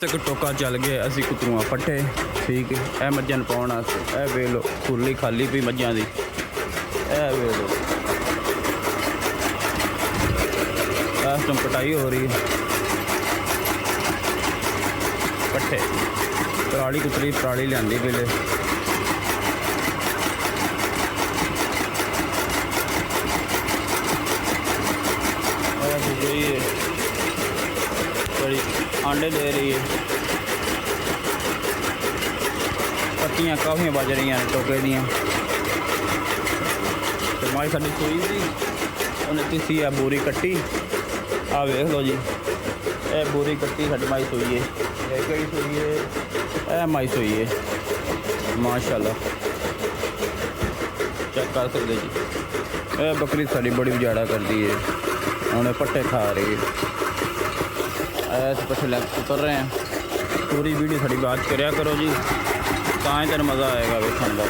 तक टोका चल गया असी कुतरुआ पट्ठे ठीक है। यह मझां नूं पाउण वास्ते यह वे लो खुरली खाली पई मझां दी। यह वे लो इस टाइम कटाई हो रही है पट्ठे। पराली कुतरी पराली लिआंदी पहले बड़ी आंडे दे रही है। पत्तियां काफ़ी बज रही हैं टोके दियाँ। तो माई साड़ी सूई थी उन्हें तीसी है बोरी कट्टी आ वेख लो जी। यह बोरी कट्टी साड़ी माई सूई है। यह कड़ी सूई है यह माई सूई है माशाल्लाह चेक कर सकते जी। यह बकरी साड़ी बड़ी उजाड़ा कर दी है उन्हें पट्टे खा रही है। ऐसे पट्टे लैंप उतर रहे हैं। पूरी वीडियो साड़ी बात करया करो जी तां ही तेन मज़ा आएगा वेखण का।